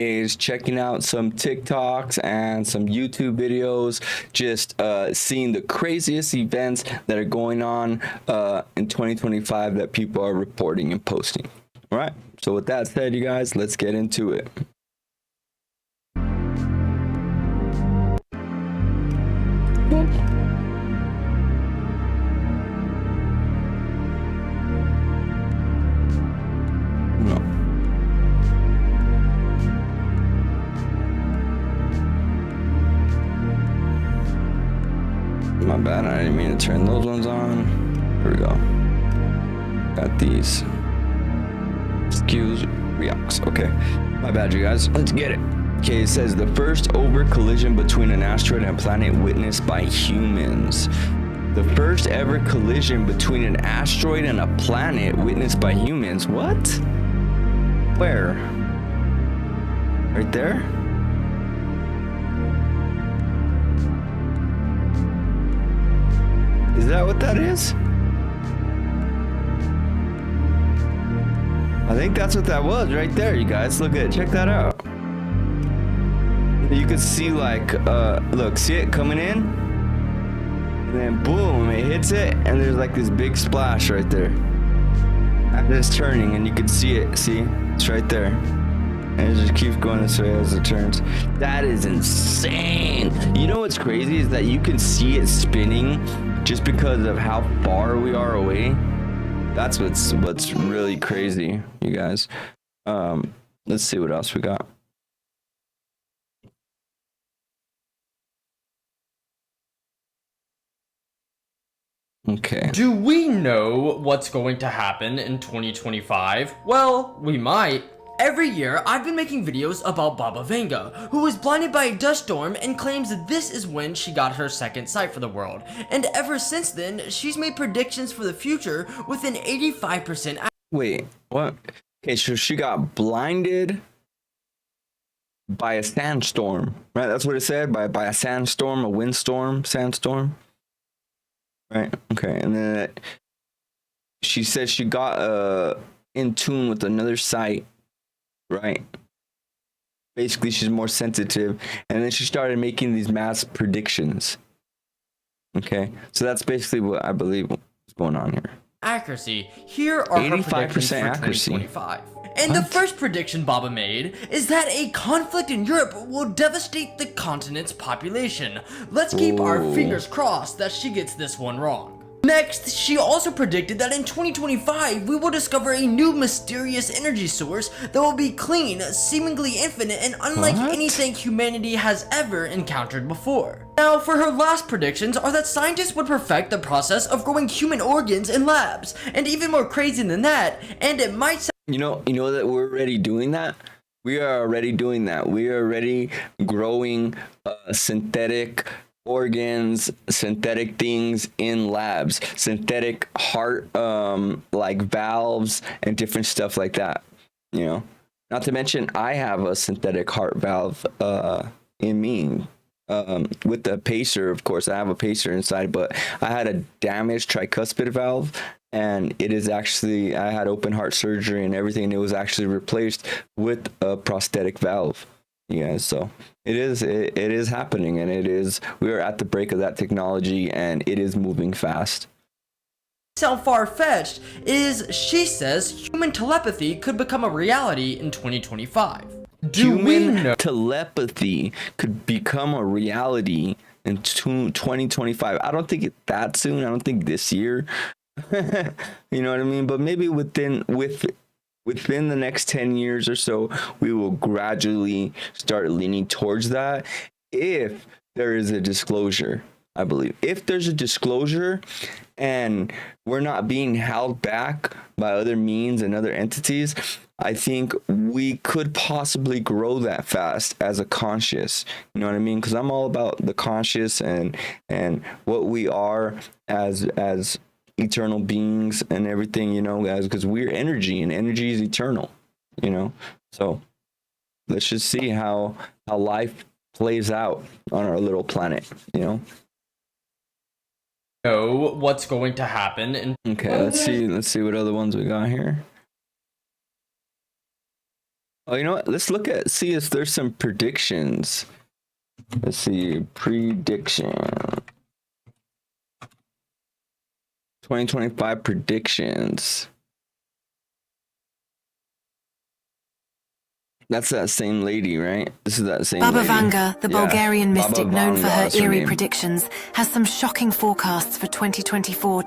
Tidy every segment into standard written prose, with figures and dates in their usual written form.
is checking out some TikToks and some YouTube videos, just seeing the craziest events that are going on in 2025 that people are reporting and posting. All right, so with that said, you guys, let's get into it. My bad, I didn't mean to turn those ones on. Here we go. Got these. Skillzreacts. Okay. My bad, you guys. Let's get it. Okay, it says the first over collision between an asteroid and a planet witnessed by humans. The first ever collision between an asteroid and a planet witnessed by humans. What? Where? Right there? Is that what that is? I think that's what that was right there, you guys. Look at it. Check that out. You can see, like, look, see it coming in? And then boom, it hits it, and there's like this big splash right there. And it's turning, and you can see it. See? It's right there. And it just keeps going this way as it turns. That is insane. You know what's crazy is that you can see it spinning just because of how far we are away. That's what's really crazy, you guys. Let's see what else we got. Okay. Do we know what's going to happen in 2025? Well, we might. Every year, I've been making videos about Baba Vanga, who was blinded by a dust storm and claims that this is when she got her second sight for the world. And ever since then, she's made predictions for the future with an 85%. Wait, what? Okay, so she got blinded by a sandstorm, right? That's what it said, by a sandstorm, a windstorm, sandstorm. Right, okay, and then she said she got in tune with another sight. Right. Basically, she's more sensitive, and then she started making these mass predictions. Okay, so that's basically what I believe is going on here. Accuracy. Here are her predictions for accuracy. 2025. And the first prediction Baba made is that a conflict in Europe will devastate the continent's population. Let's keep our fingers crossed that she gets this one wrong. Next, she also predicted that in 2025, we will discover a new mysterious energy source that will be clean, seemingly infinite, and unlike anything humanity has ever encountered before. Now, for her last predictions are that scientists would perfect the process of growing human organs in labs, and even more crazy than that, and it might sound— You know that we're already doing that? We are already doing that. We are already growing synthetic organs, synthetic things in labs, synthetic heart like valves and different stuff like that, you know. Not to mention I have a synthetic heart valve in me with the pacer. Of course I have a pacer inside, but I had a damaged tricuspid valve, and it is actually, I had open heart surgery and everything, and it was actually replaced with a prosthetic valve. Yeah, so it is happening, and we are at the break of that technology, and it is moving fast. Sound far-fetched is she says human telepathy could become a reality in 2025. Human telepathy could become a reality in 2025. I don't think it's that soon. I don't think this year. You know what I mean? But maybe within the next 10 years or so, we will gradually start leaning towards that, if there is a disclosure. I believe if there's a disclosure and we're not being held back by other means and other entities, I think we could possibly grow that fast as a conscious, you know what I mean? Because I'm all about the conscious and what we are as eternal beings and everything, you know, guys, because we're energy, and energy is eternal, you know. So let's just see how life plays out on our little planet, you know. Know what's going to happen in— Okay, let's see what other ones we got here. Oh, you know what? Let's see if there's some predictions. Let's see, prediction. 2025 predictions. That's that same lady, right? This is that same Baba lady. Vanga, the Bulgarian Baba mystic known for Vanga, her that's her eerie name. predictions, has some shocking forecasts for 2024.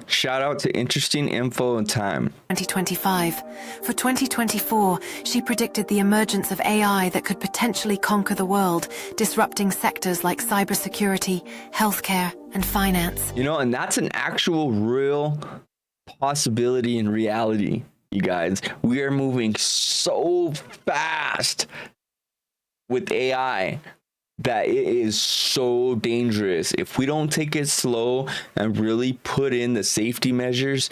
Shout out to interesting info and time. 2025. For 2024, she predicted the emergence of AI that could potentially conquer the world, disrupting sectors like cybersecurity, healthcare, and finance. You know, and that's an actual real possibility in reality, you guys. We are moving so fast with AI that it is so dangerous. If we don't take it slow and really put in the safety measures,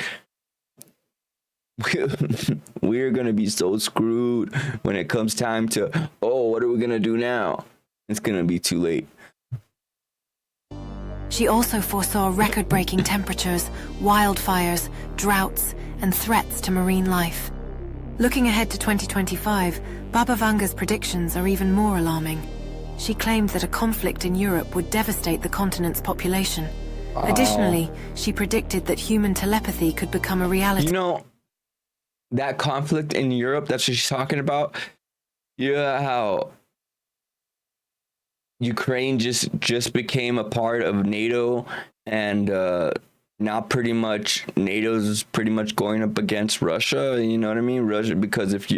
we're going to be so screwed when it comes time to, oh, what are we going to do now? It's going to be too late. She also foresaw record-breaking temperatures, wildfires, droughts, and threats to marine life. Looking ahead to 2025, Baba Vanga's predictions are even more alarming. She claimed that a conflict in Europe would devastate the continent's population. Additionally, she predicted that human telepathy could become a reality. You know, that conflict in Europe, that's what she's talking about. Yeah, how Ukraine just became a part of NATO, and now pretty much NATO's pretty much going up against Russia. You know what I mean? Russia, because if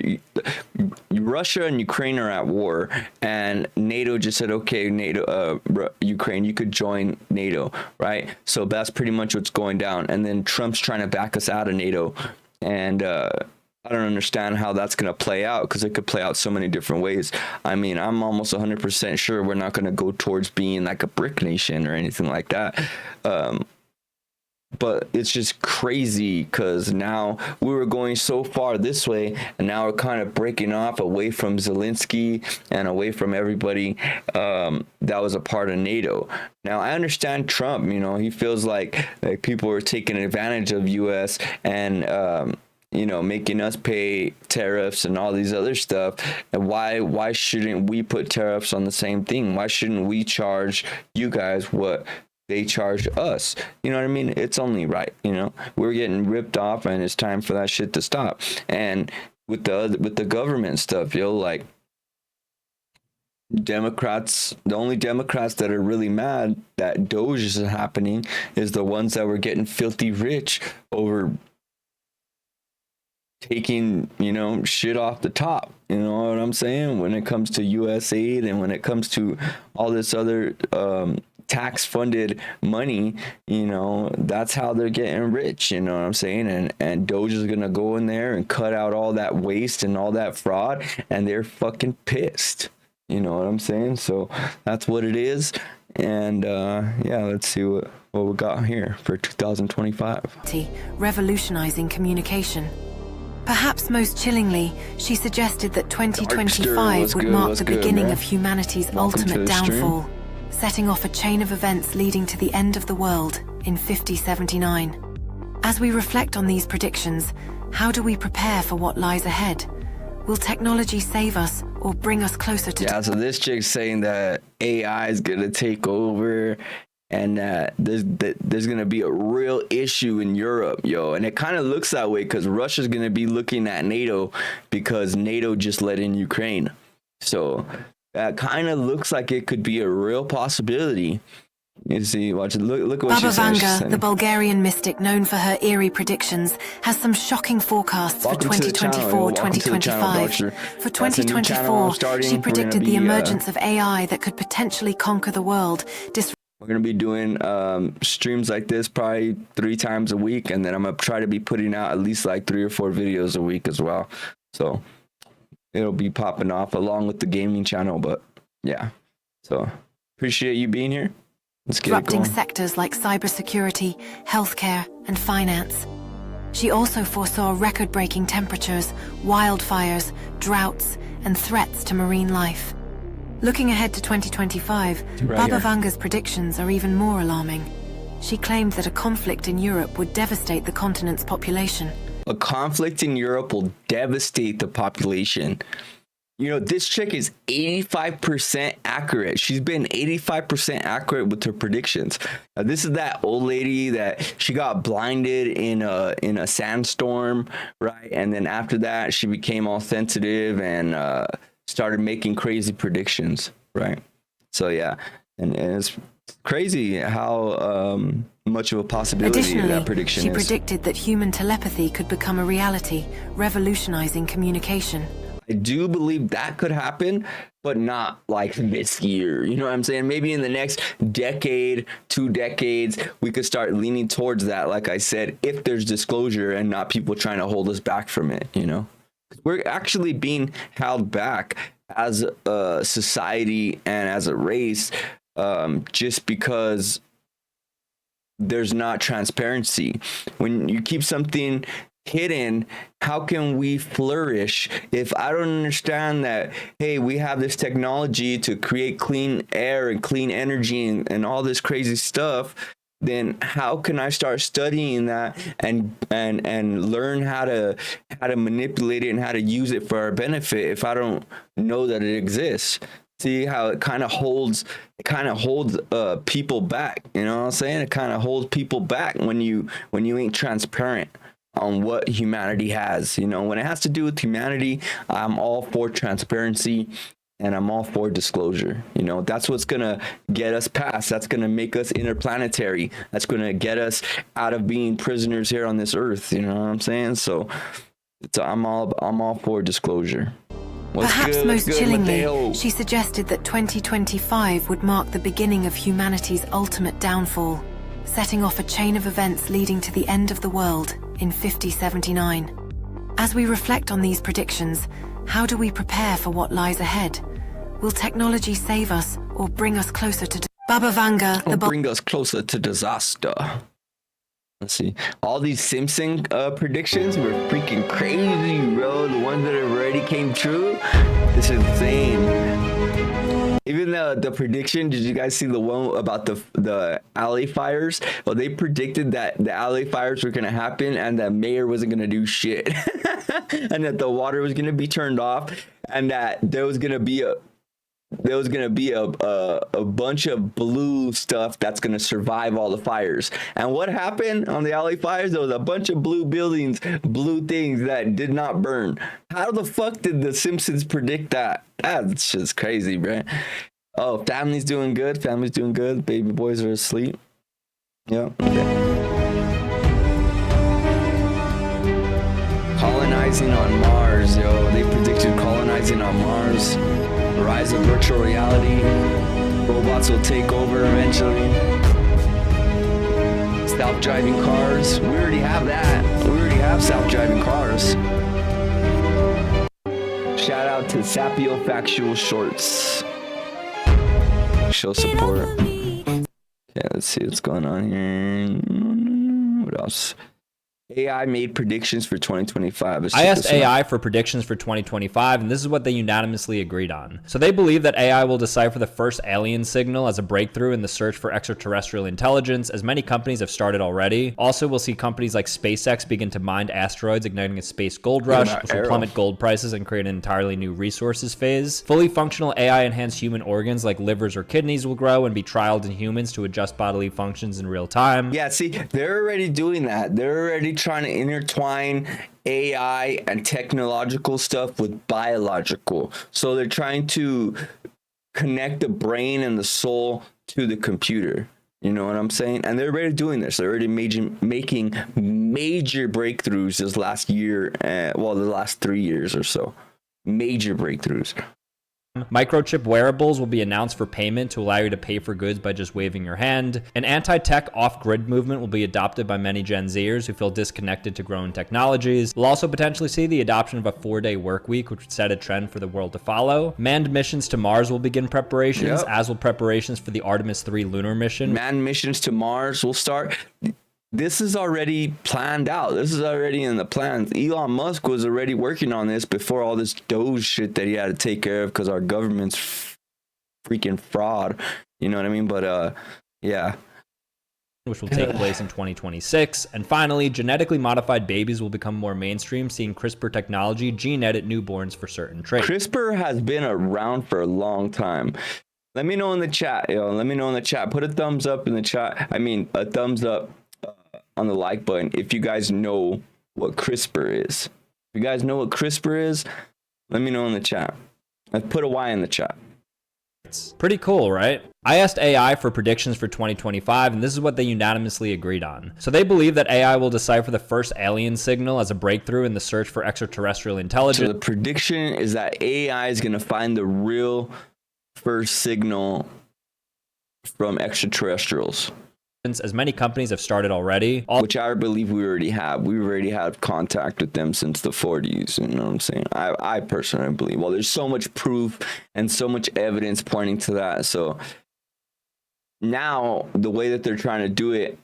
Russia and Ukraine are at war, and NATO just said, okay, NATO, Ukraine, you could join NATO, right? So that's pretty much what's going down. And then Trump's trying to back us out of NATO, and I don't understand how that's going to play out, because it could play out so many different ways. I mean, I'm almost 100% sure we're not going to go towards being like a brick nation or anything like that. But it's just crazy, because now we were going so far this way, and now we're kind of breaking off away from Zelensky and away from everybody that was a part of NATO. Now, I understand Trump, you know, he feels like people are taking advantage of US and you know, making us pay tariffs and all these other stuff. And why shouldn't we put tariffs on the same thing? Why shouldn't we charge you guys what they charge us? You know what I mean? It's only right. You know, we're getting ripped off, and it's time for that shit to stop. And with the government stuff, yo, like, Democrats, the only Democrats that are really mad that Doge is happening is the ones that were getting filthy rich over taking, you know, shit off the top. You know what I'm saying? When it comes to US aid, and when it comes to all this other tax funded money, you know, that's how they're getting rich. You know what I'm saying? And Doge is gonna go in there and cut out all that waste and all that fraud, and they're fucking pissed. You know what I'm saying? So that's what it is. And yeah, let's see what we got here for 2025. Revolutionizing communication. Perhaps most chillingly, she suggested that 2025 would mark the beginning of humanity's ultimate downfall, setting off a chain of events leading to the end of the world in 5079. As we reflect on these predictions, how do we prepare for what lies ahead? Will technology save us or bring us closer to... Yeah, so this chick's saying that AI is going to take over, and there's going to be a real issue in Europe, yo. And it kind of looks that way, because Russia's going to be looking at NATO, because NATO just let in Ukraine. So that kind of looks like it could be a real possibility. You see, watch it. Look at what Baba she said. Vanga, the Bulgarian mystic known for her eerie predictions, has some shocking forecasts for 2024-2025. For 2024, she predicted the emergence of AI that could potentially conquer the world. We're going to be doing streams like this probably 3 times a week, and then I'm going to try to be putting out at least like 3 or 4 videos a week as well. So it'll be popping off along with the gaming channel, but yeah. So appreciate you being here. Let's get it going. Sectors like cybersecurity, healthcare, and finance. She also foresaw record-breaking temperatures, wildfires, droughts, and threats to marine life. Looking ahead to 2025, Baba Vanga's predictions are even more alarming. She claimed that a conflict in Europe would devastate the continent's population. a conflict in Europe will devastate the population. You know, this chick is 85% accurate. She's been 85% accurate with her predictions. This is that old lady that she got blinded in a sandstorm, right? And then after that, she became all sensitive and started making crazy predictions, right? So yeah, and it's crazy how much of a possibility that prediction is. She predicted that human telepathy could become a reality, revolutionizing communication. I do believe that could happen, but not like this year. You know what I'm saying? Maybe in the next decade, 2 decades, we could start leaning towards that. Like I said, if there's disclosure and not people trying to hold us back from it, you know, we're actually being held back as a society and as a race, just because there's not transparency. When you keep something hidden, how can we flourish if I don't understand that, hey, we have this technology to create clean air and clean energy and all this crazy stuff? Then how can I start studying that and learn how to manipulate it and how to use it for our benefit if I don't know that it exists? See how it kind of holds people back. You know what I'm saying? It kind of holds people back when you ain't transparent on what humanity has. You know, when it has to do with humanity, I'm all for transparency and I'm all for disclosure. You know, that's what's gonna get us past. That's gonna make us interplanetary. That's gonna get us out of being prisoners here on this earth. You know what I'm saying? So I'm all for disclosure. Perhaps most chillingly, she suggested that 2025 would mark the beginning of humanity's ultimate downfall, setting off a chain of events leading to the end of the world in 5079. As we reflect on these predictions, how do we prepare for what lies ahead? Will technology save us or bring us closer to Baba Vanga? Bring us closer to disaster. Let's see. All these Simpson predictions were freaking crazy, bro. The ones that already came true. It's insane. Even the prediction, did you guys see the one about the alley fires? Well, they predicted that the alley fires were going to happen and that mayor wasn't going to do shit. And that the water was going to be turned off and that there was going to be a bunch of blue stuff that's going to survive all the fires. And what happened on the alley fires? There was a bunch of blue buildings, blue things that did not burn. How the fuck did the Simpsons predict that? That's just crazy, bro. Oh, family's doing good. Family's doing good. Baby boys are asleep. Yeah. Okay. Colonizing on Mars, yo. They predicted colonizing on Mars. The rise of virtual reality. Robots will take over eventually. Self-driving cars. We already have that. We already have self-driving cars. Shout out to Sapio Factual Shorts. Show support. Okay, let's see what's going on here. What else? AI made predictions for 2025. I asked AI for predictions for 2025, and this is what they unanimously agreed on. So they believe that AI will decipher the first alien signal as a breakthrough in the search for extraterrestrial intelligence, as many companies have started already. Also, we'll see companies like SpaceX begin to mine asteroids, igniting a space gold rush, which will plummet gold prices and create an entirely new resources phase. Fully functional AI-enhanced human organs like livers or kidneys will grow and be trialed in humans to adjust bodily functions in real time. Yeah, see, they're already doing that. They're already trying to intertwine AI and technological stuff with biological. So they're trying to connect the brain and the soul to the computer. You know what I'm saying? And they're already doing this. They're already making major breakthroughs this last year. Well, the last 3 years or so. Major breakthroughs. Microchip wearables will be announced for payment to allow you to pay for goods by just waving your hand. An anti-tech off-grid movement will be adopted by many Gen Zers who feel disconnected to growing technologies. We'll also potentially see the adoption of a 4-day work week, which would set a trend for the world to follow. Manned missions to Mars will begin preparations, as will preparations for the Artemis 3 lunar mission. Manned missions to Mars will start. This is already planned out. This is already in the plans. Elon Musk was already working on this before all this Doge shit that he had to take care of because our government's freaking fraud. You know what I mean? But yeah. which will take place in 2026. And finally, genetically modified babies will become more mainstream, seeing CRISPR technology gene edit newborns for certain traits. CRISPR has been around for a long time. Let me know in the chat, yo. Let me know in the chat. Put a thumbs up in the chat. I mean, a thumbs up on the like button if you guys know what CRISPR is. If you guys know what CRISPR is, let me know in the chat. I've put a Y in the chat. Pretty cool, right? I asked AI for predictions for 2025, and this is what they unanimously agreed on. So they believe that AI will decipher the first alien signal as a breakthrough in the search for extraterrestrial intelligence. So the prediction is that AI is going to find the real first signal from extraterrestrials, as many companies have started already. Which I believe we already have. We already had contact with them since the 40s. You know what I'm saying? I personally believe. Well, there's so much proof and so much evidence pointing to that. So now the way that they're trying to do it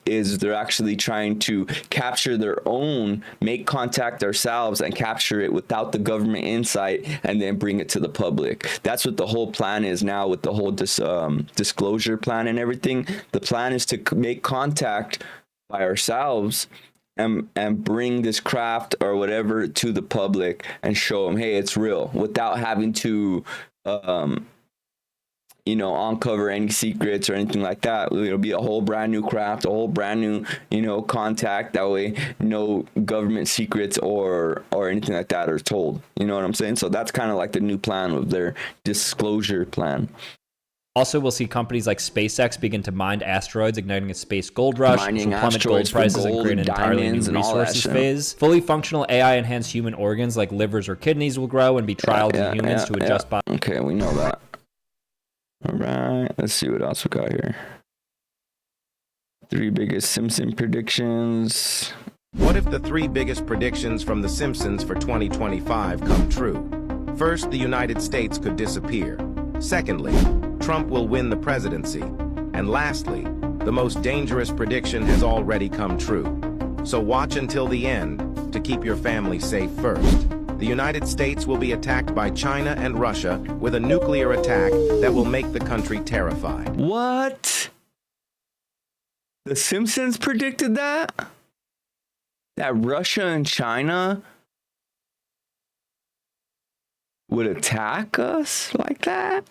is they're actually trying to capture their own, make contact ourselves and capture it without the government insight and then bring it to the public. That's what the whole plan is now with the whole disclosure plan and everything. The plan is to make contact by ourselves and bring this craft or whatever to the public and show them, hey, it's real, without having to you know, uncover any secrets or anything like that. It'll be a whole brand new craft, a whole brand new, you know, contact. That way no government secrets or anything like that are told. You know what I'm saying? So that's kind of like the new plan of their disclosure plan. Also, we'll see companies like SpaceX begin to mine asteroids, igniting a space gold rush, which will plummet gold prices and create an entirely new resources phase. Fully functional AI-enhanced human organs like livers or kidneys will grow and be trialed in humans to adjust by... Okay, we know that. All right, let's see what else we got here. 3 biggest Simpson predictions. What if the 3 biggest predictions from The Simpsons for 2025 come true? First, the United States could disappear. Secondly, Trump will win the presidency. And lastly, the most dangerous prediction has already come true. So watch until the end to keep your family safe first. The United States will be attacked by China and Russia with a nuclear attack that will make the country terrified. What? The Simpsons predicted that? That Russia and China would attack us like that?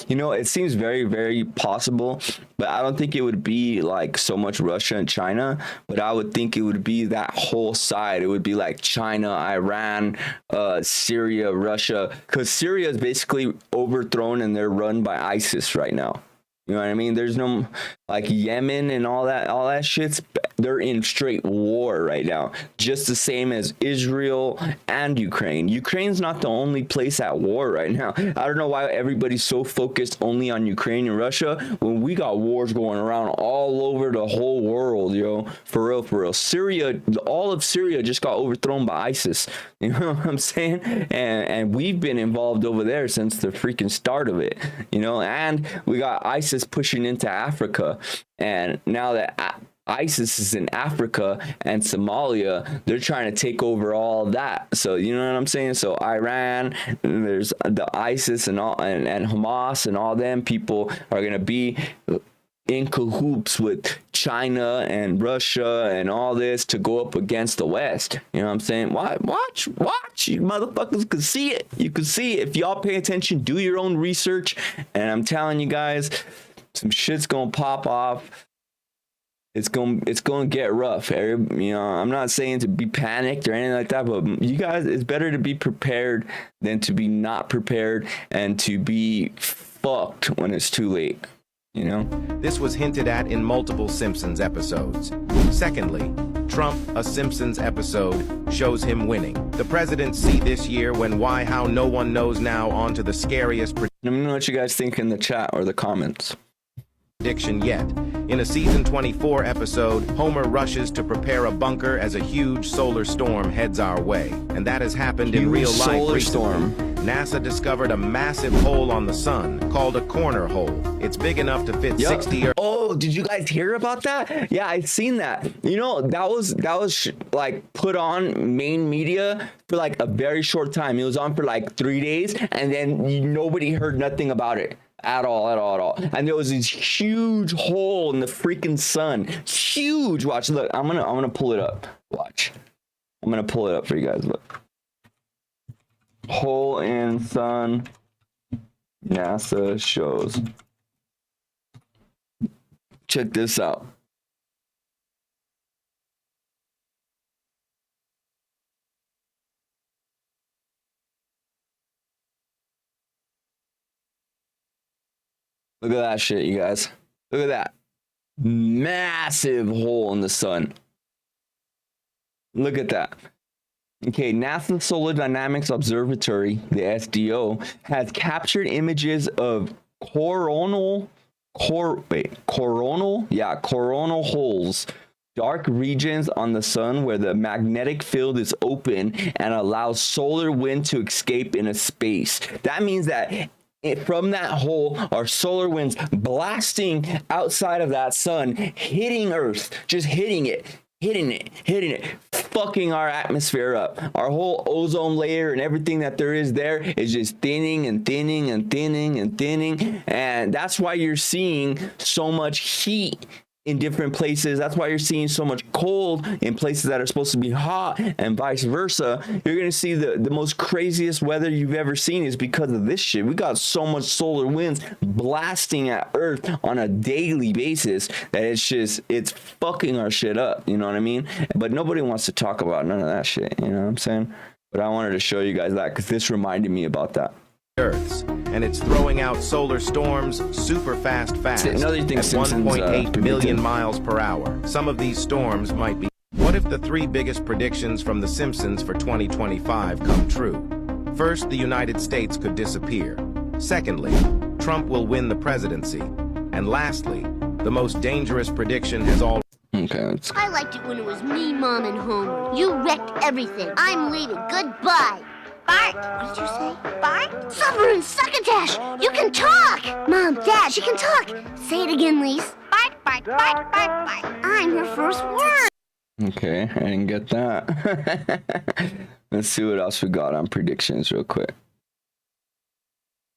You know, it seems very, very possible, but I don't think it would be like so much Russia and China, but I would think it would be that whole side. It would be like China, Iran, Syria, Russia, because Syria is basically overthrown and they're run by ISIS right now. You know what I mean? There's no, like Yemen and all that shit's, they're in straight war right now, just the same as Israel and Ukraine. Ukraine's not the only place at war right now. I don't know why everybody's so focused only on Ukraine and Russia when we got wars going around all over the whole world, yo. For real, for real. Syria, all of Syria just got overthrown by ISIS. You know what I'm saying? And we've been involved over there since the freaking start of it, you know, and we got ISIS pushing into Africa. And now that ISIS is in Africa and Somalia, they're trying to take over all that. So you know what I'm saying? So Iran, there's the ISIS and all, and Hamas and all them people are gonna be in cahoots with China and Russia and all this to go up against the West. You know what I'm saying? Watch, you motherfuckers can see it. You can see it. If y'all pay attention, do your own research, and I'm telling you guys, some shit's gonna pop off. It's gonna get rough. You know, I'm not saying to be panicked or anything like that, but you guys, it's better to be prepared than to be not prepared and to be fucked when it's too late. You know? This was hinted at in multiple Simpsons episodes. Secondly, Trump, a Simpsons episode, shows him winning. The presidency this year when Why How No One Knows Now on to the scariest Let me know what you guys think in the chat or the comments. Prediction yet. In a season 24 episode, Homer rushes to prepare a bunker as a huge solar storm heads our way. And that has happened in real life solar recently. storm. NASA discovered a massive hole on the sun called a corner hole. It's big enough to fit 60 or... Oh, Yo, did you guys hear about that? Yeah, I seen that. You know, that was like put on main media for like a very short time. It was on for like 3 days, and then nobody heard nothing about it at all. And there was this huge hole in the freaking sun. Huge. Watch, look. I'm gonna pull it up. Watch. I'm gonna pull it up for you guys. Look. Hole in sun. NASA shows. Check this out. Look at that shit, you guys. Look at that. Massive hole in the sun. Look at that. Okay, NASA Solar Dynamics Observatory, the SDO, has captured images of coronal holes, dark regions on the sun where the magnetic field is open and allows solar wind to escape in a space. That means that from that hole are solar winds blasting outside of that sun, hitting Earth, just hitting it, fucking our atmosphere up. Our whole ozone layer and everything that there is there is just thinning, and that's why you're seeing so much heat in different places. That's why you're seeing so much cold in places that are supposed to be hot, and vice versa. You're gonna see the most craziest weather you've ever seen is because of this shit. We got so much solar winds blasting at Earth on a daily basis that it's fucking our shit up, you know what I mean? But nobody wants to talk about none of that shit, you know what I'm saying? But I wanted to show you guys that because this reminded me about that. Earths, and it's throwing out solar storms super fast Another thing at Simpsons, 1.8 million miles per hour. Some of these storms might be. What if the 3 biggest predictions from The Simpsons for 2025 come true? First, the United States could disappear. Secondly, Trump will win the presidency. And lastly, the most dangerous prediction has all. Okay, I liked it when it was me, Mom, and Homer. You wrecked everything. I'm leaving. Goodbye. Bart! What did you say? Bart? Summer and Succotash! You can talk! Mom, Dad, she can talk! Say it again, Lise. Bart. I'm her first word! Okay, I didn't get that. Let's see what else we got on predictions real quick.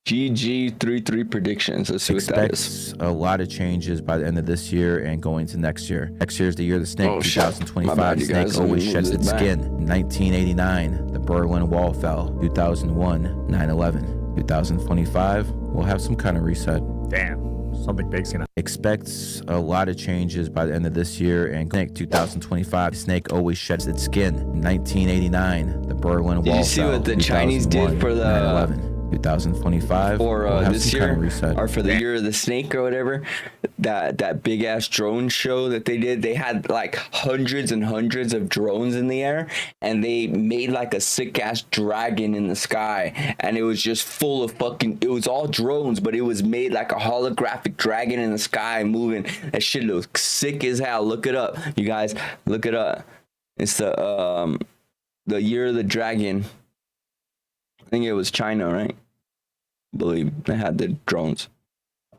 GG33 predictions. Let's see what that is. A lot of changes by the end of this year and going to next year. Next year is the year of the snake. 2025, the snake always sheds its skin. 1989, the Berlin Wall fell. 2001, 9/11. 2025, we'll have some kind of reset. Damn, something big's gonna. Expect a lot of changes by the end of this year and 2025, the snake always sheds its skin. 1989, the Berlin Wall fell. Did you see what the Chinese did for the 9/11? 2025 or this year, or for the year of the snake or whatever, that big ass drone show that they did. They had like hundreds and hundreds of drones in the air, and they made like a sick ass dragon in the sky, and it was just full of fucking. It was all drones, but it was made like a holographic dragon in the sky moving. That shit looks sick as hell. Look it up, you guys. Look it up. It's the year of the dragon. I think it was China, right? I believe they had the drones.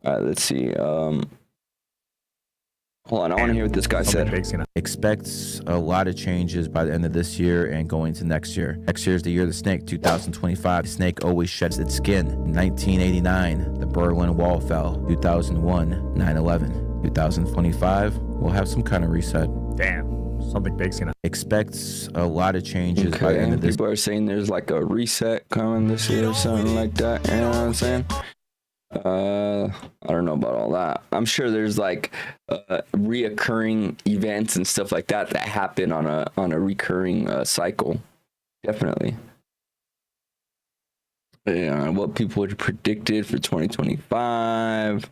All right, let's see. Hold on, I want to hear what this guy said. Expect a lot of changes by the end of this year and going to next year. Next year is the year of the snake. 2025, the snake always sheds its skin. 1989, the Berlin Wall fell. 2001, 9/11. 2025, we'll have some kind of reset. Damn. Something big's gonna. Expect a lot of changes by the end of this. People are saying there's like a reset coming this year or something like that. You know what I'm saying? I don't know about all that. I'm sure there's like reoccurring events and stuff like that that happen on a recurring cycle. Definitely. Yeah, what people had predicted for 2025.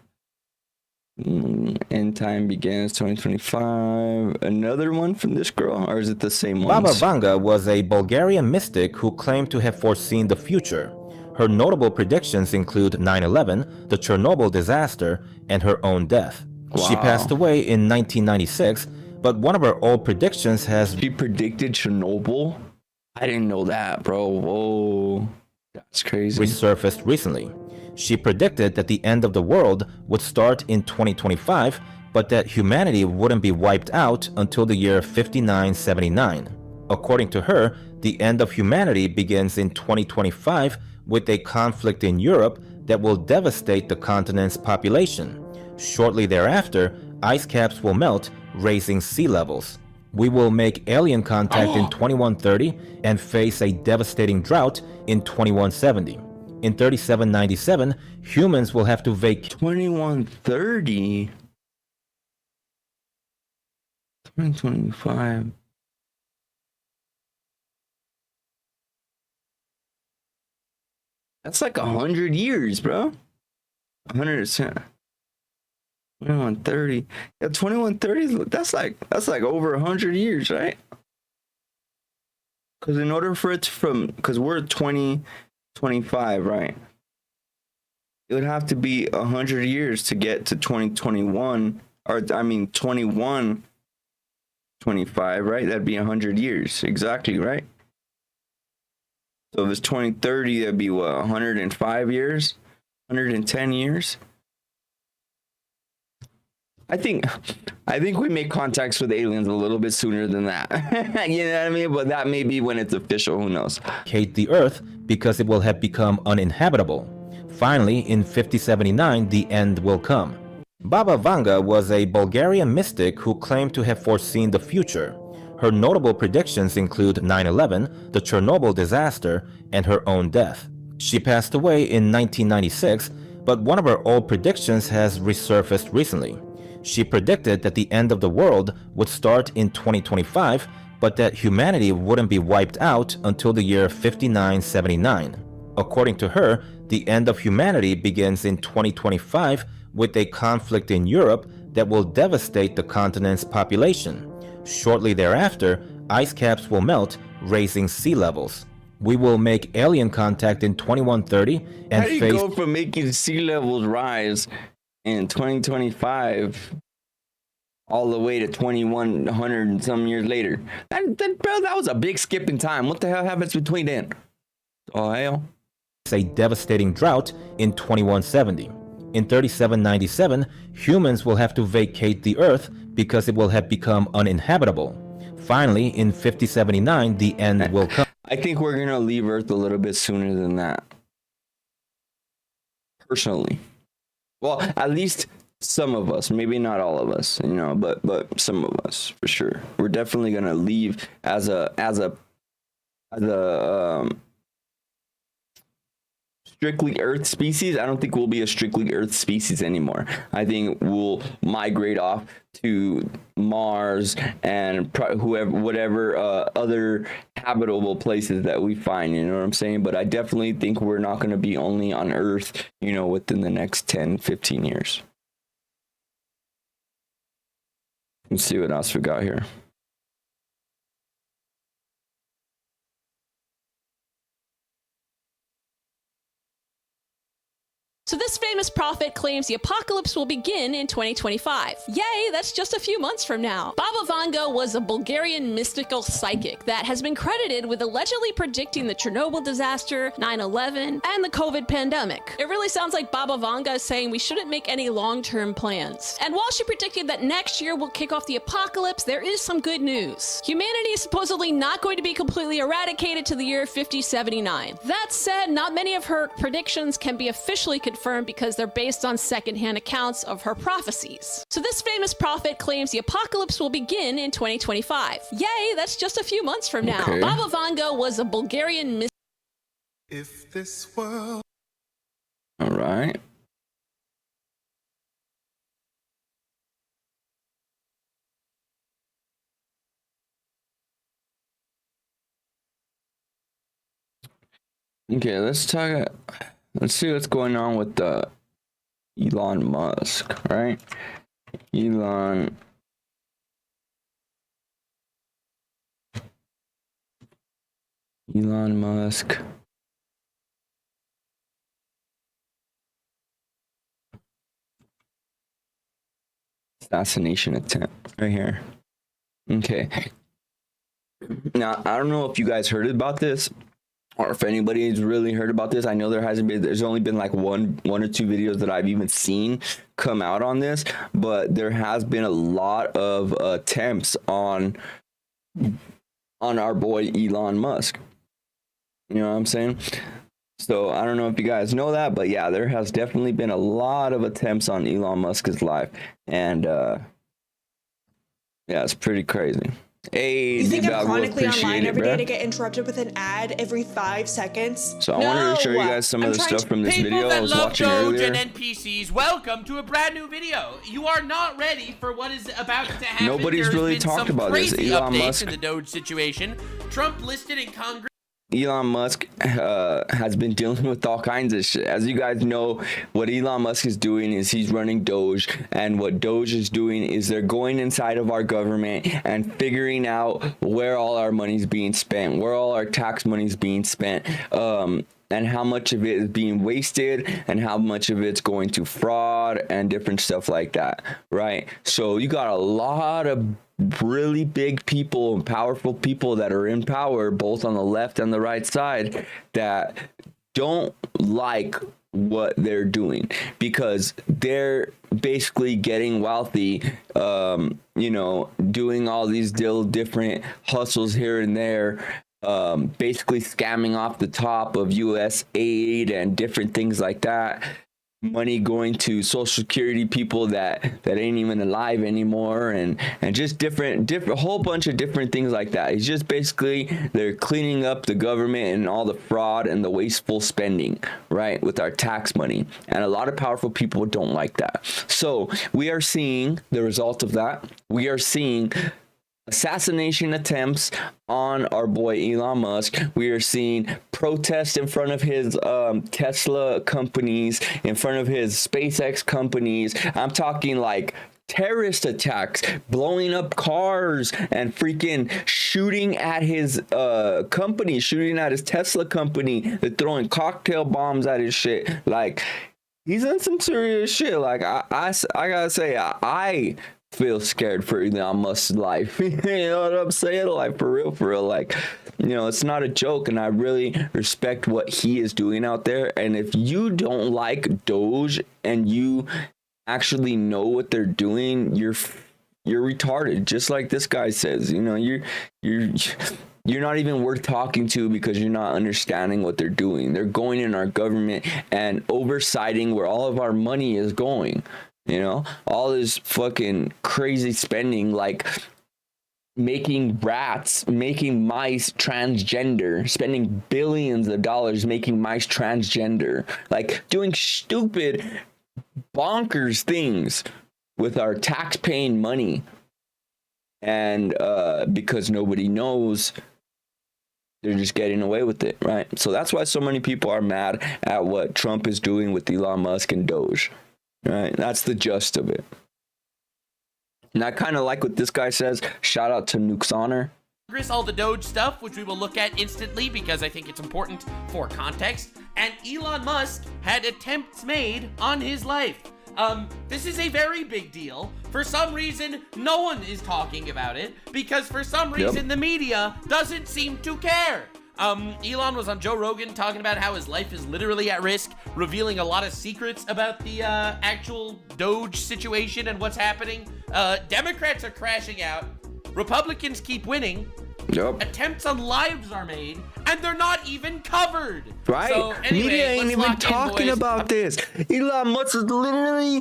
End time begins 2025. Another one from this girl, or is it the same one? Baba Vanga was a Bulgarian mystic who claimed to have foreseen the future. Her notable predictions include 9/11, the Chernobyl disaster, and her own death. Wow. She passed away in 1996, but one of her old predictions has... She predicted Chernobyl? I didn't know that, bro. Whoa. That's crazy. ...resurfaced recently. She predicted that the end of the world would start in 2025, but that humanity wouldn't be wiped out until the year 5979. According to her, the end of humanity begins in 2025 with a conflict in Europe that will devastate the continent's population. Shortly thereafter, ice caps will melt, raising sea levels. We will make alien contact in 2130 and face a devastating drought in 2170. In 3797, humans will have to vacate 2130. 2025. That's like 100 years, bro. 100%. 2130. Yeah, 2130. That's like over 100 years, right? Because in order for it to because we're 2025, right? It would have to be 100 years to get to 2021, or I mean 2125, right? That'd be 100 years, exactly, right? So if it's 2030, that'd be what, 105 years, 110 years. I think we make contacts with aliens a little bit sooner than that. You know what I mean? But that may be when it's official. Who knows? The Earth because it will have become uninhabitable. Finally, in 5079, the end will come. Baba Vanga was a Bulgarian mystic who claimed to have foreseen the future. Her notable predictions include 9/11, the Chernobyl disaster, and her own death. She passed away in 1996, but one of her old predictions has resurfaced recently. She predicted that the end of the world would start in 2025, but that humanity wouldn't be wiped out until the year 5979. According to her, the end of humanity begins in 2025 with a conflict in Europe that will devastate the continent's population. Shortly thereafter, ice caps will melt, raising sea levels. We will make alien contact in 2130 and How do you go from making sea levels rise in 2025 all the way to 2100 and some years later? Bro, that was a big skip in time. What the hell happens between then? Oh, hell. A devastating drought in 2170. In 3797, humans will have to vacate the Earth because it will have become uninhabitable. Finally, in 5079, the end will come. I think we're gonna leave Earth a little bit sooner than that. Personally. Well, at least some of us, maybe not all of us, you know, but some of us for sure. We're definitely gonna leave as a strictly Earth species. I don't think we'll be a strictly Earth species anymore. I think we'll migrate off to Mars and whatever other habitable places that we find, you know what I'm saying? But I definitely think we're not going to be only on Earth, you know, within the next 10, 15 years. Let's see what else we got here. So this famous prophet claims the apocalypse will begin in 2025. Yay, that's just a few months from now. Baba Vanga was a Bulgarian mystical psychic that has been credited with allegedly predicting the Chernobyl disaster, 9/11, and the COVID pandemic. It really sounds like Baba Vanga is saying we shouldn't make any long-term plans. And while she predicted that next year will kick off the apocalypse, there is some good news. Humanity is supposedly not going to be completely eradicated to the year 5079. That said, not many of her predictions can be officially confirmed because they're based on secondhand accounts of her prophecies. So this famous prophet claims the apocalypse will begin in 2025. Yay, that's just a few months from now. Okay. Baba Vanga was a Bulgarian If this world... All right. Okay, let's see what's going on with Elon Musk, right? Elon Musk. Assassination attempt right here. Okay. Now, I don't know if you guys heard about this or if anybody's really heard about this. I know there's only been like one or two videos that I've even seen come out on this, but there has been a lot of attempts on our boy Elon Musk. You know what I'm saying? So I don't know if you guys know that, but yeah, there has definitely been a lot of attempts on Elon Musk's life, and yeah, it's pretty crazy. Hey, you think I'm chronically it, online every day bro. to get interrupted with an ad every 5 seconds? So I wanted to show you guys some of the stuff from this video I was watching earlier. And NPCs, welcome to a brand new video. You are not ready for what is about to happen. Nobody's really talked about this. Elon Musk in the Doge situation. Trump listed in Congress. Elon Musk has been dealing with all kinds of shit. As you guys know, what Elon Musk is doing is he's running Doge, and what Doge is doing is they're going inside of our government and figuring out where all our money's being spent, where all our tax money's being spent, and how much of it is being wasted and how much of it's going to fraud and different stuff like that, right? So you got a lot of really big people and powerful people that are in power, both on the left and the right side, that don't like what they're doing because they're basically getting wealthy, you know, doing all these different hustles here and there, basically scamming off the top of US aid and different things like that. Money going to social security people that ain't even alive anymore, and just different whole bunch of different things like that. It's just basically they're cleaning up the government and all the fraud and the wasteful spending, right, with our tax money. And a lot of powerful people don't like that. So we are seeing the result of that. We are seeing assassination attempts on our boy Elon Musk. We are seeing protests in front of his Tesla companies, in front of his SpaceX companies. I'm talking like terrorist attacks, blowing up cars and freaking shooting at his company, shooting at his Tesla company. They're throwing cocktail bombs at his shit. Like, he's in some serious shit. Like, I gotta say, I feel scared for Elon Musk's life. You know what I'm saying? Like, for real. Like, you know, it's not a joke, and I really respect what he is doing out there. And if you don't like Doge and you actually know what they're doing, you're retarded. Just like this guy says, you know, you're not even worth talking to because you're not understanding what they're doing. They're going in our government and oversighting where all of our money is going. You know, all this fucking crazy spending, like making rats, making mice transgender, spending billions of dollars making mice transgender, like doing stupid, bonkers things with our tax-paying money. And because nobody knows, they're just getting away with it, right? So that's why so many people are mad at what Trump is doing with Elon Musk and Doge. Right, that's the gist of it. And I kind of like what this guy says. Shout out to Nuke's Honor. All the Doge stuff, which we will look at instantly because I think it's important for context. And Elon Musk had attempts made on his life. This is a very big deal. For some reason, no one is talking about it because for some reason the media doesn't seem to care. Elon was on Joe Rogan talking about how his life is literally at risk, revealing a lot of secrets about the actual Doge situation and what's happening. Democrats are crashing out. Republicans keep winning. Attempts on lives are made, and they're not even covered. Right? So, anyway, media ain't even talking about this. Elon Musk is literally,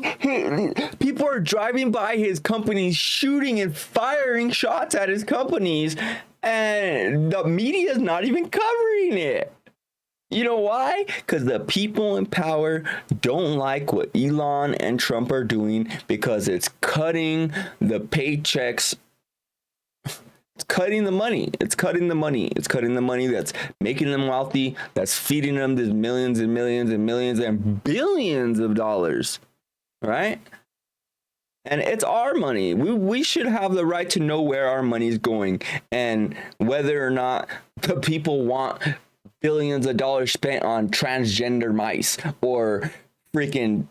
people are driving by his companies, shooting and firing shots at his companies, and the media is not even covering it. You know why? Because the people in power don't like what Elon and Trump are doing because it's cutting the paychecks. It's cutting the money. It's cutting the money. It's cutting the money that's making them wealthy, that's feeding them these millions and millions and millions and billions of dollars, right? And it's our money. We should have the right to know where our money is going and whether or not the people want billions of dollars spent on transgender mice or freaking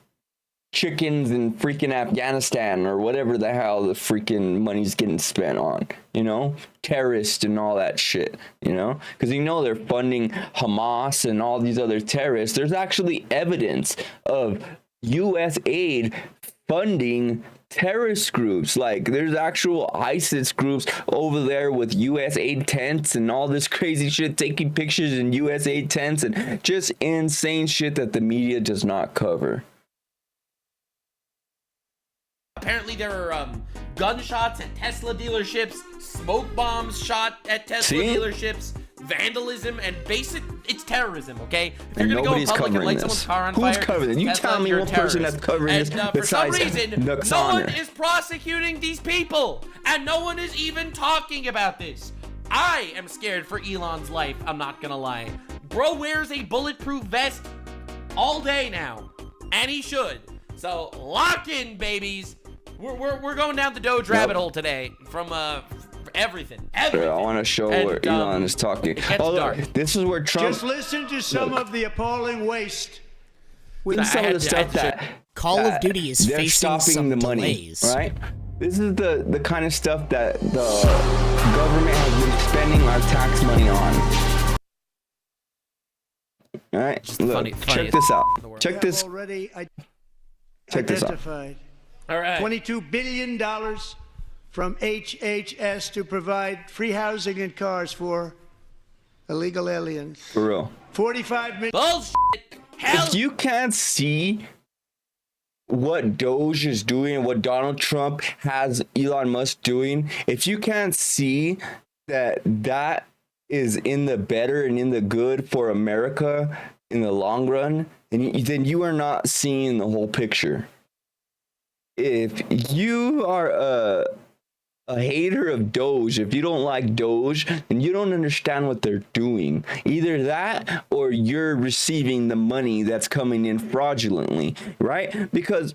chickens in freaking Afghanistan or whatever the hell the freaking money's getting spent on, you know, terrorists and all that shit, you know, because you know they're funding Hamas and all these other terrorists. There's actually evidence of U.S. aid funding terrorist groups. Like there's actual ISIS groups over there with US aid tents and all this crazy shit, taking pictures in US aid tents and just insane shit that the media does not cover. Apparently there are gunshots at Tesla dealerships, smoke bombs shot at Tesla dealerships, vandalism, and it's terrorism, okay? If you're gonna go in public and light someone's car on fire, who's covering it? You tell me one person that's covering this for some besides reason, no Nuxana. one is prosecuting these people, and no one is even talking about this. I am scared for Elon's life, I'm not gonna lie. Bro wears a bulletproof vest all day now, and he should. So lock in, babies. We're going down the Doge rabbit hole today from everything. I want to show where Elon is talking. This is where Trump. Just listen to some of the appalling waste. Some of the stuff that Call of Duty is they're facing stopping some the money, delays. right? This is the kind of stuff that the government has been spending our tax money on. All right, look, check this out. Check this. Check this out. All right. $22 billion from HHS to provide free housing and cars for illegal aliens. For real. 45 million. Bullshit. If you can't see what Doge is doing, what Donald Trump has Elon Musk doing, if you can't see that is in the better and in the good for America in the long run, then you are not seeing the whole picture. If you are a hater of Doge, if you don't like Doge, then you don't understand what they're doing. Either that or you're receiving the money that's coming in fraudulently, right? Because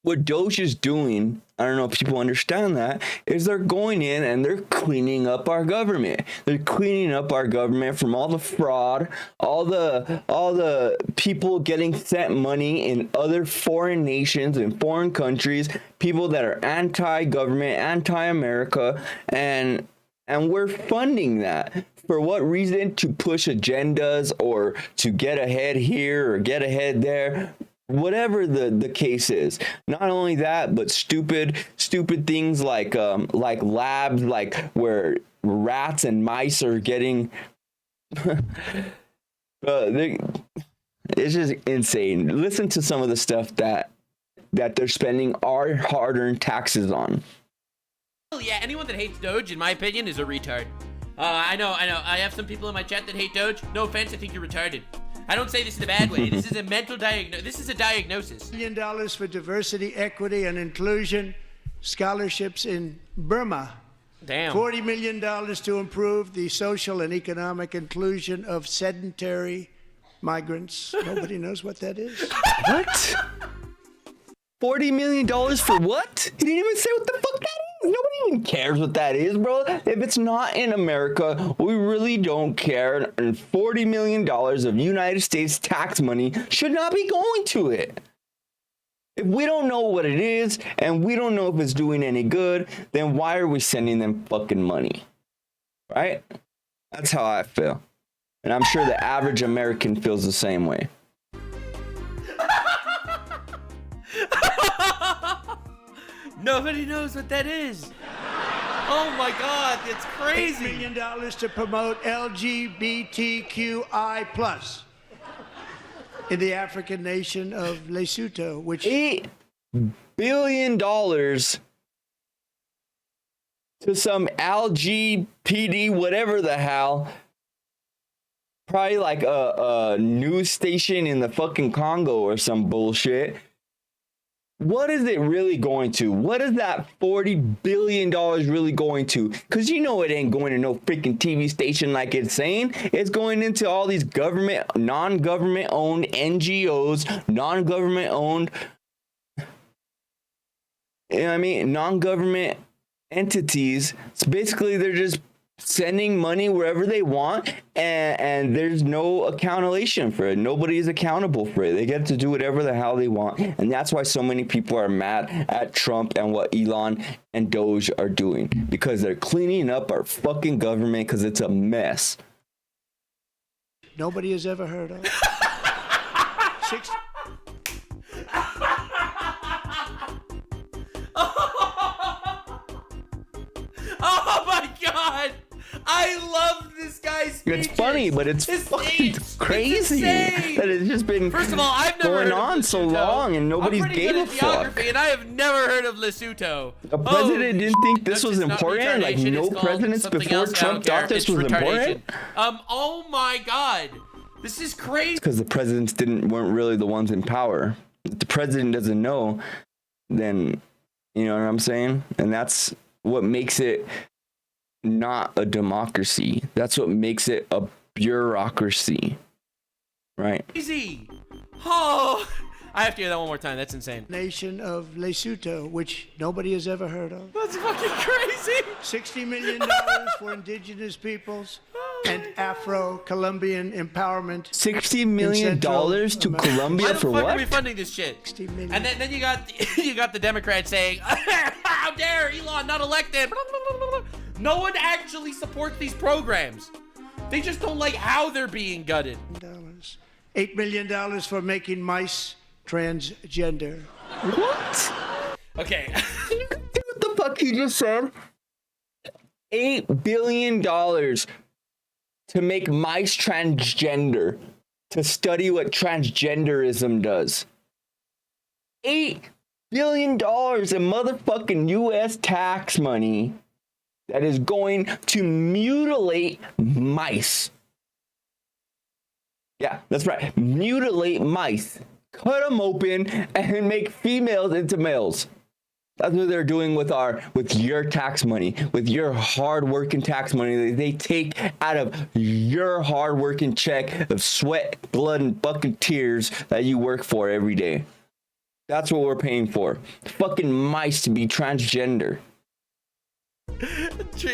what Doge is doing, I don't know if people understand that, is they're going in and they're cleaning up our government. They're cleaning up our government from all the fraud, all the people getting sent money in other foreign nations and foreign countries, people that are anti-government, anti-America, and we're funding that. For what reason? To push agendas or to get ahead here or get ahead there. Whatever the case is. Not only that, but stupid things like labs, like where rats and mice are getting it's just insane. Listen to some of the stuff that they're spending our hard-earned taxes on. Yeah, anyone that hates Doge, in my opinion, is a retard. I know. I have some people in my chat that hate Doge. No offense, I think you're retarded. I don't say this in a bad way. This is a mental diagnosis. This is a diagnosis. $1 billion for diversity, equity, and inclusion scholarships in Burma. Damn. $40 million to improve the social and economic inclusion of sedentary migrants. Nobody knows what that is. What? $40 million for what? He didn't even say what the fuck that is. Nobody even cares what that is, bro. If it's not in America, we really don't care. And $40 million of United States tax money should not be going to it. If we don't know what it is, and we don't know if it's doing any good, then why are we sending them fucking money? Right? That's how I feel. And I'm sure the average American feels the same way. Nobody knows what that is. Oh my God, that's crazy. $8 million to promote LGBTQI+ in the African nation of Lesotho, which $8 billion to some LGBT, whatever the hell. Probably like a news station in the fucking Congo or some bullshit. What is it really going to? What is that $40 billion really going to? Because you know it ain't going to no freaking TV station like it's saying. It's going into all these government, non-government owned NGOs, non-government owned, you know what I mean, non-government entities. So basically they're just sending money wherever they want, and there's no accountability for it. Nobody is accountable for it. They get to do whatever the hell they want, and that's why so many people are mad at Trump and what Elon and Doge are doing, because they're cleaning up our fucking government because it's a mess. Nobody has ever heard of. Oh my god! I love this guy's speeches. It's funny, but it's fucking crazy that it's just been First of all, I've never going heard on of so long and nobody's gave a fuck. And I have never heard of Lesotho. The president didn't think this was important. Like no presidents before Trump thought this was important. Oh my god, this is crazy. Because the presidents weren't really the ones in power. If the president doesn't know, then you know what I'm saying, and that's what makes it not a democracy. That's what makes it a bureaucracy, right? Easy. Oh, I have to hear that one more time. That's insane. Nation of Lesotho, which nobody has ever heard of. That's fucking crazy. $60 million for indigenous peoples and Afro-Colombian empowerment. $60 million to Colombia for what? Why the fuck are we funding this shit? And then you got the Democrats saying, "How dare Elon not elected?" No one actually supports these programs. They just don't like how they're being gutted. $8 million for making mice transgender. What? Okay. What the fuck he just said? $8 billion to make mice transgender, to study what transgenderism does. $8 billion in motherfucking US tax money that is going to mutilate mice. Yeah, that's right. Mutilate mice. Cut them open and make females into males. That's what they're doing with your tax money, with your hard-working tax money that they take out of your hard-working check of sweat, blood, and fucking tears that you work for every day. That's what we're paying for. Fucking mice to be transgender.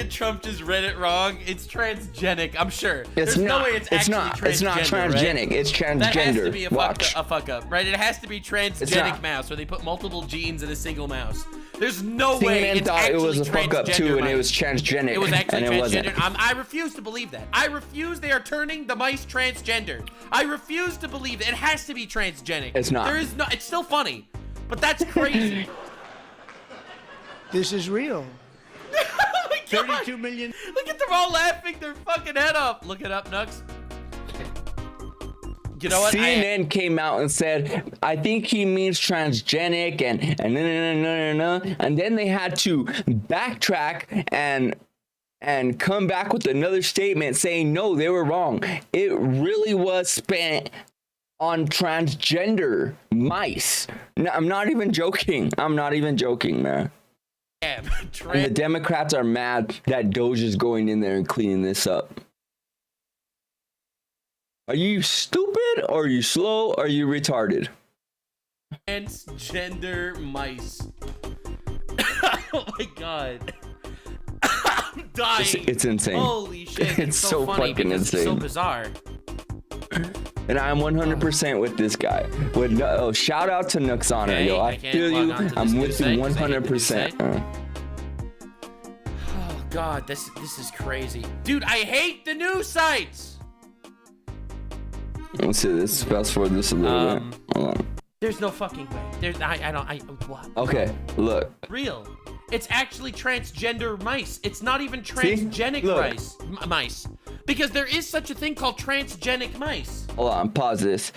Trump just read it wrong. It's transgenic, I'm sure. There's no way it's not transgenic. Right? It's transgender. That has to be a fuck up, right? It has to be transgenic mouse, where they put multiple genes in a single mouse. There's no way it's thought actually it was a fuck up too, and it was transgenic. It was actually transgender. Wasn't. I refuse to believe that. I refuse they are turning the mice transgender. I refuse to believe that. It has to be transgenic. It's not. There is no. It's still funny, but that's crazy. This is real. Oh my God. 32 million. Look at them all laughing their fucking head off. Look it up, Nux. You know what? CNN came out and said, I think he means transgenic and then they had to backtrack and come back with another statement saying, no, they were wrong. It really was spent on transgender mice. No, I'm not even joking. Man. And the Democrats are mad that Doge is going in there and cleaning this up. Are you stupid? Or are you slow? Or are you retarded? Transgender mice. Oh my God. I'm dying. It's insane. Holy shit. It's so funny fucking insane. It's so bizarre. And I'm 100% with this guy. Shout out to Nuxana, okay, yo. I feel you. I'm with you 100%. Oh God, this is crazy, dude. I hate the news sites. Let's see this. Fast forward this a little bit. Hold on. There's no fucking way. What? Okay, look. Real. It's actually transgender mice. It's not even transgenic mice. Because there is such a thing called transgenic mice. Hold on, pause this.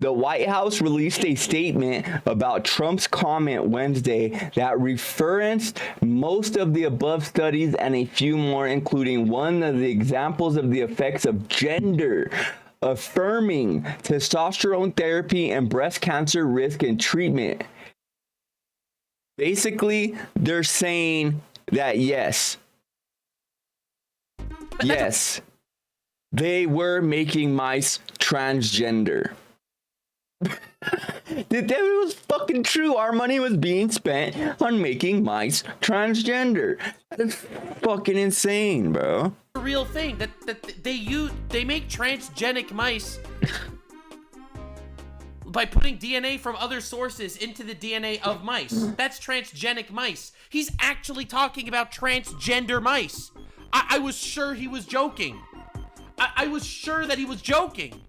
The White House released a statement about Trump's comment Wednesday that referenced most of the above studies and a few more, including one of the examples of the effects of gender, affirming testosterone therapy and breast cancer risk and treatment. Basically, they're saying that yes, they were making mice transgender. That was fucking true. Our money was being spent on making mice transgender. That's fucking insane, bro. real thing. That they make transgenic mice by putting DNA from other sources into the DNA of mice. That's transgenic mice. He's actually talking about transgender mice. I was sure he was joking. I was sure that he was joking.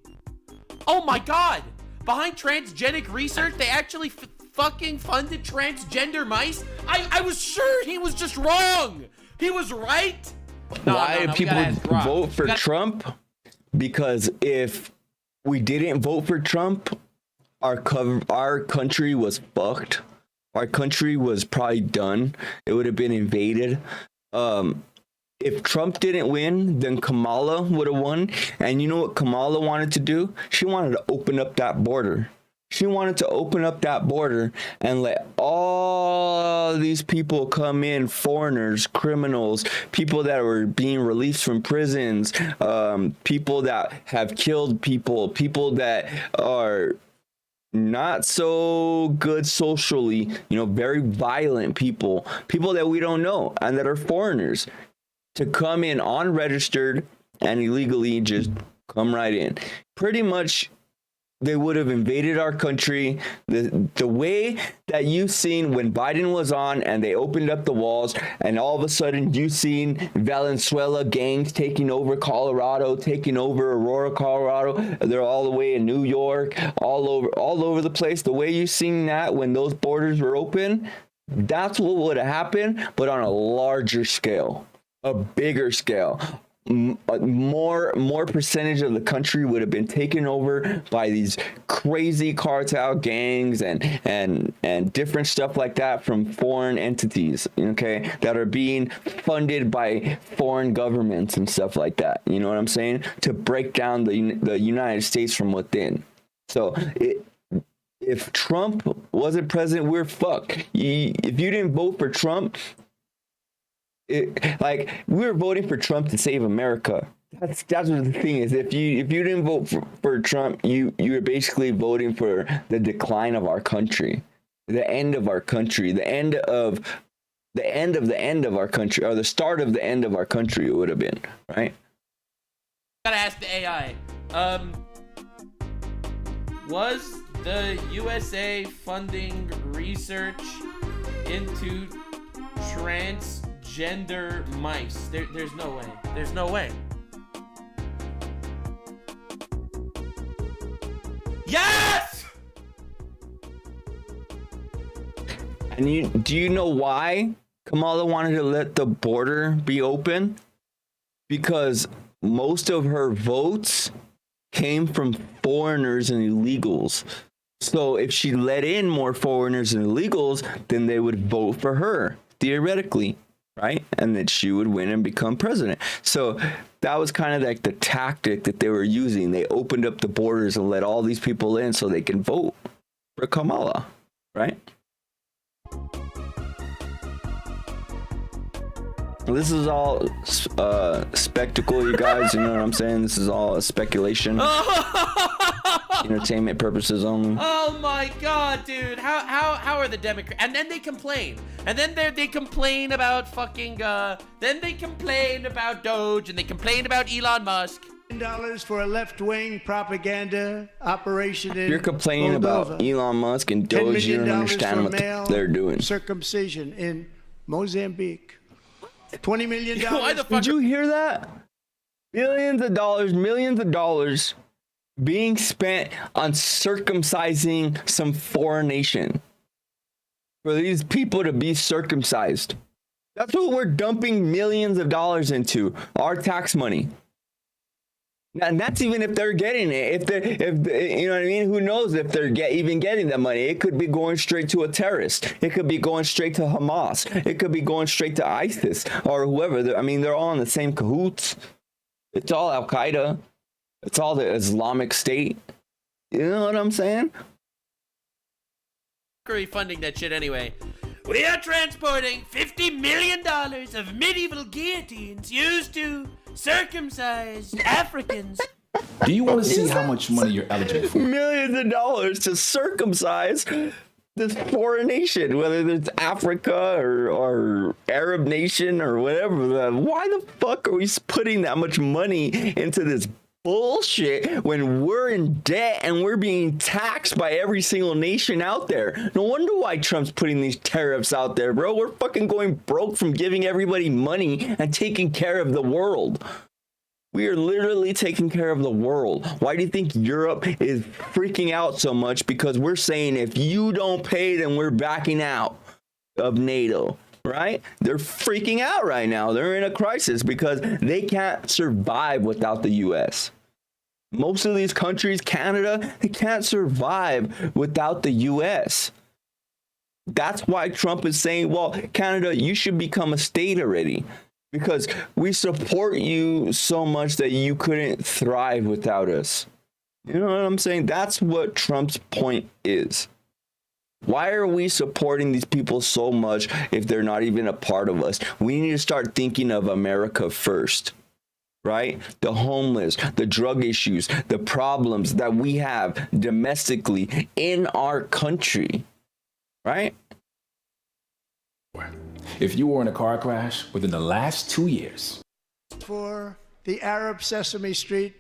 Oh my god. Behind transgenic research, they actually fucking funded transgender mice? I was sure he was just wrong. He was right. Why people vote for Trump? Because if we didn't vote for Trump, our country was fucked. Our country was probably done. It would have been invaded. If Trump didn't win, then Kamala would have won. And you know what Kamala wanted to do? She wanted to open up that border. She wanted to open up that border and let all these people come in, foreigners, criminals, people that were being released from prisons, people that have killed people, people that are not so good socially, you know, very violent people, people that we don't know and that are foreigners, to come in unregistered and illegally just come right in. Pretty much they would have invaded our country. The way that you seen when Biden was on and they opened up the walls and all of a sudden you seen Valenzuela gangs taking over Colorado, taking over Aurora, Colorado. They're all the way in New York, all over the place. The way you seen that when those borders were open, that's what would have happened, but on a larger scale. A bigger scale, more percentage of the country would have been taken over by these crazy cartel gangs and different stuff like that from foreign entities, okay, that are being funded by foreign governments and stuff like that. You know what I'm saying? To break down the United States from within. So if Trump wasn't president, we're fucked. If you didn't vote for Trump, like, we were voting for Trump to save America. That's what the thing is. If you didn't vote for Trump, you were basically voting for the decline of our country, the end of our country, the end of the end of our country, or the start of the end of our country. It would have been, right? Gotta ask the AI. Was the USA funding research into transgender mice? There's no way. There's no way. Yes! And do you know why Kamala wanted to let the border be open? Because most of her votes came from foreigners and illegals. So if she let in more foreigners and illegals, then they would vote for her, theoretically, right? And that she would win and become president. So that was kind of like the tactic that they were using. They opened up the borders and let all these people in so they can vote for Kamala, right? This is all spectacle, you guys. You know what I'm saying? This is all speculation. Entertainment purposes only. Oh my god, dude. How are the Democrats? And then they complain. And then they complain about fucking then they complain about Doge, and they complain about Elon Musk. $1 for a left-wing propaganda operation in You're complaining Moldova. about Elon Musk and Doge. You don't understand what they're doing. Circumcision in Mozambique. $20 million. Why the fuck? Did you hear that? Millions of dollars being spent on circumcising some foreign nation. For these people to be circumcised. That's what we're dumping millions of dollars into. Our tax money. And that's even if they're getting it. If you know what I mean? Who knows if they're even getting that money? It could be going straight to a terrorist. It could be going straight to Hamas. It could be going straight to ISIS or whoever. They're all in the same cahoots. It's all Al Qaeda. It's all the Islamic State. You know what I'm saying? Are funding that shit anyway? We are transporting $50 million of medieval guillotines used to circumcise Africans. Do you want to see how much money you're eligible for? Millions of dollars to circumcise this foreign nation, whether it's Africa or Arab nation or whatever. Why the fuck are we putting that much money into this bullshit when we're in debt and we're being taxed by every single nation out there? No wonder why Trump's putting these tariffs out there, bro. We're fucking going broke from giving everybody money and taking care of the world. We are literally taking care of the world. Why do you think Europe is freaking out so much? Because we're saying if you don't pay, then we're backing out of NATO, right? They're freaking out right now. They're in a crisis because they can't survive without the US. Most of these countries, Canada, they can't survive without the US. That's why Trump is saying, well, Canada, you should become a state already. Because we support you so much that you couldn't thrive without us. You know what I'm saying? That's what Trump's point is. Why are we supporting these people so much if they're not even a part of us? We need to start thinking of America first, right? The homeless, the drug issues, the problems that we have domestically in our country, right? If you were in a car crash within the last 2 years. For the Arab Sesame Street.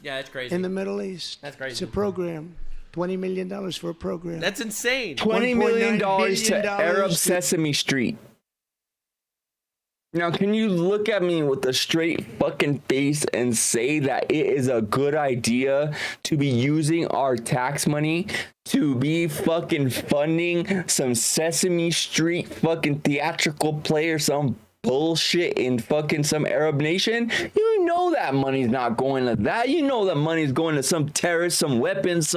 Yeah, that's crazy. In the Middle East. That's crazy. It's a program. $20 million for a program. That's insane. $20 million to Arab Sesame Street. Now, can you look at me with a straight fucking face and say that it is a good idea to be using our tax money to be fucking funding some Sesame Street fucking theatrical play or some bullshit in fucking some Arab nation? You know that money's not going to that. You know that money's going to some terrorists, some weapons,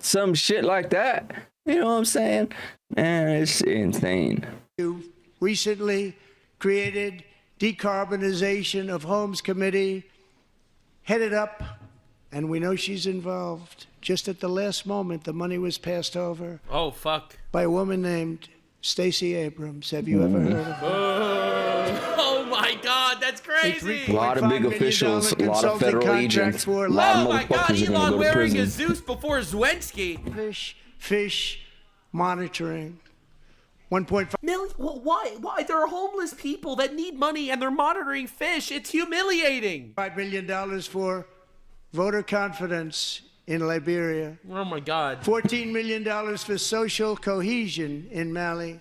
some shit like that. You know what I'm saying? Man, it's insane. You recently created Decarbonization of Homes Committee, headed up, and we know she's involved. Just at the last moment, the money was passed over. Oh, fuck. By a woman named Stacey Abrams. Have you ever heard of her? Oh my God, that's crazy. A lot of big officials, a lot of federal agents, a lot of motherfuckers are going to go to wearing a prison. Zeus before Zelensky. Fish monitoring. 1.5 million. Why? There are homeless people that need money and they're monitoring fish. It's humiliating. $5 million for voter confidence in Liberia. Oh my God. $14 million for social cohesion in Mali.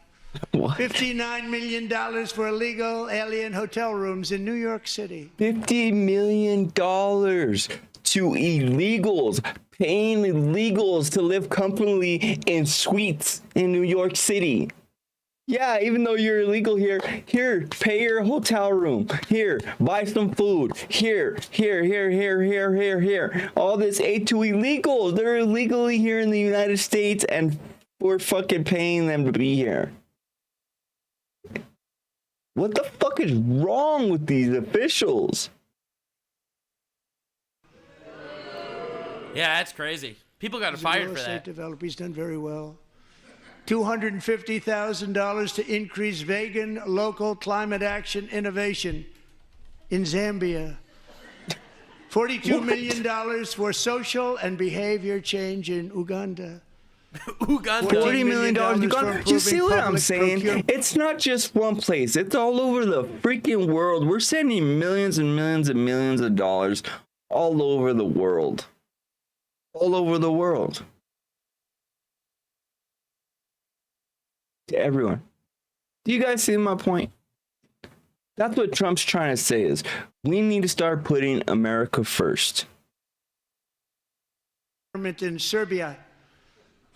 What? $59 million for illegal alien hotel rooms in New York City. $50 million to illegals, paying illegals to live comfortably in suites in New York City. Yeah, even though you're illegal here, pay your hotel room. Here, buy some food. Here. All this aid to illegals. They're illegally here in the United States and we're fucking paying them to be here. What the fuck is wrong with these officials? Yeah, that's crazy. People got fired for that. Developer, he's done very well. $250,000 to increase vegan local climate action innovation in Zambia. $42 million for social and behavior change in Uganda. $40 million. Uganda. You see what I'm saying? It's not just one place. It's all over the freaking world. We're sending millions and millions and millions of dollars all over the world. All over the world. To everyone. Do you guys see my point? That's what Trump's trying to say is we need to start putting America first. In Serbia,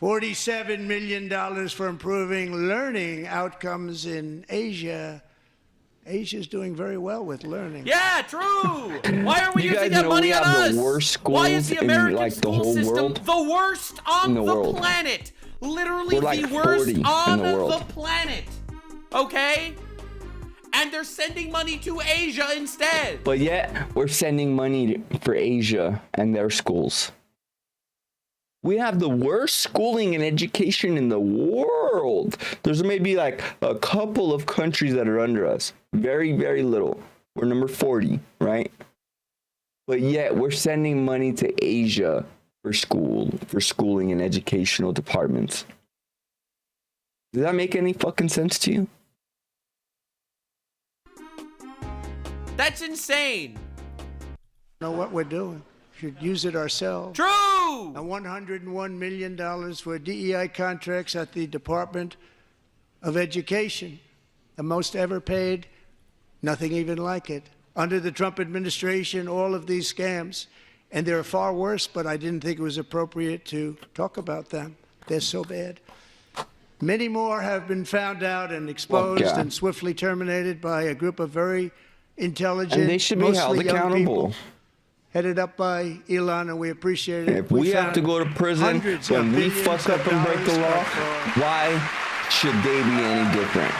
$47 million for improving learning outcomes in Asia. Asia's doing very well with learning. Yeah, true. Why are we you using guys that money we on have us? The worst schools Why is the American in, like, school the whole system world? the worst on the planet? Literally We're like the worst 40 on in the world. the planet. Okay? And they're sending money to Asia instead. But yet, we're sending money for Asia and their schools. We have the worst schooling and education in the world. There's maybe like a couple of countries that are under us. Very, very little. We're number 40, right? But yet, we're sending money to Asia for schooling and educational departments. Does that make any fucking sense to you? That's insane. Know what we're doing. Should use it ourselves. True. And $101 million for DEI contracts at the Department of Education, the most ever paid. Nothing even like it. Under the Trump administration, all of these scams, and they're far worse, but I didn't think it was appropriate to talk about them. They're so bad. Many more have been found out and exposed and swiftly terminated by a group of very intelligent, and they should be held accountable. Headed up by Elon, and we appreciate it. If we have to go to prison when we fuck up and break the law, why should they be any different?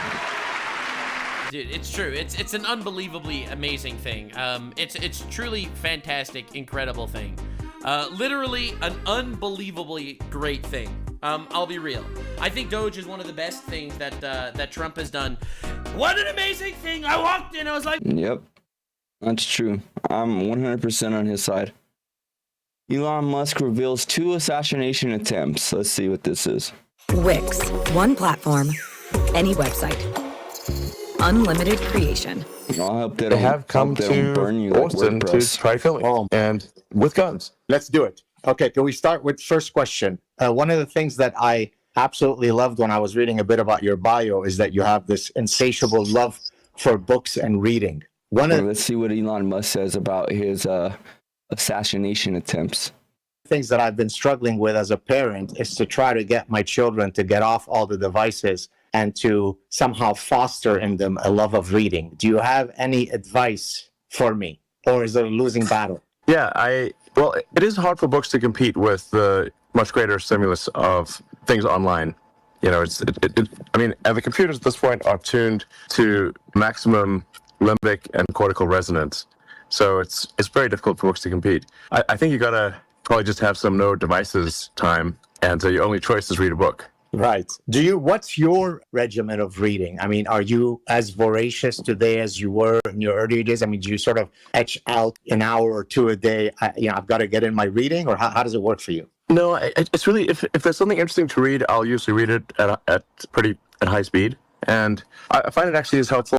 Dude, it's true. It's an unbelievably amazing thing. It's truly fantastic, incredible thing. Literally an unbelievably great thing. I'll be real. I think Doge is one of the best things that Trump has done. What an amazing thing! I walked in, I was like, yep, that's true. I'm 100% on his side. Elon Musk reveals 2 assassination attempts. Let's see what this is. Wix, one platform, any website, unlimited creation. I hope they They have come to burn you Boston like to try filming, and with guns. Let's do it. Okay, can we start with first question? One of the things that I absolutely loved when I was reading a bit about your bio is that you have this insatiable love for books and reading. Let's see what Elon Musk says about his assassination attempts. Things that I've been struggling with as a parent is to try to get my children to get off all the devices and to somehow foster in them a love of reading. Do you have any advice for me, or is it a losing battle? Yeah, well, it is hard for books to compete with the much greater stimulus of things online. You know, I mean, and the computers at this point are tuned to maximum limbic and cortical resonance. So it's very difficult for books to compete. I think you gotta probably just have some no devices time, and so your only choice is read a book. Right. What's your regimen of reading? I mean, are you as voracious today as you were in your earlier days? I mean, do you sort of etch out an hour or 2 a day? I've got to get in my reading, or how does it work for you? No, it's really, if there's something interesting to read, I'll usually read it at high speed. And I find it actually is helpful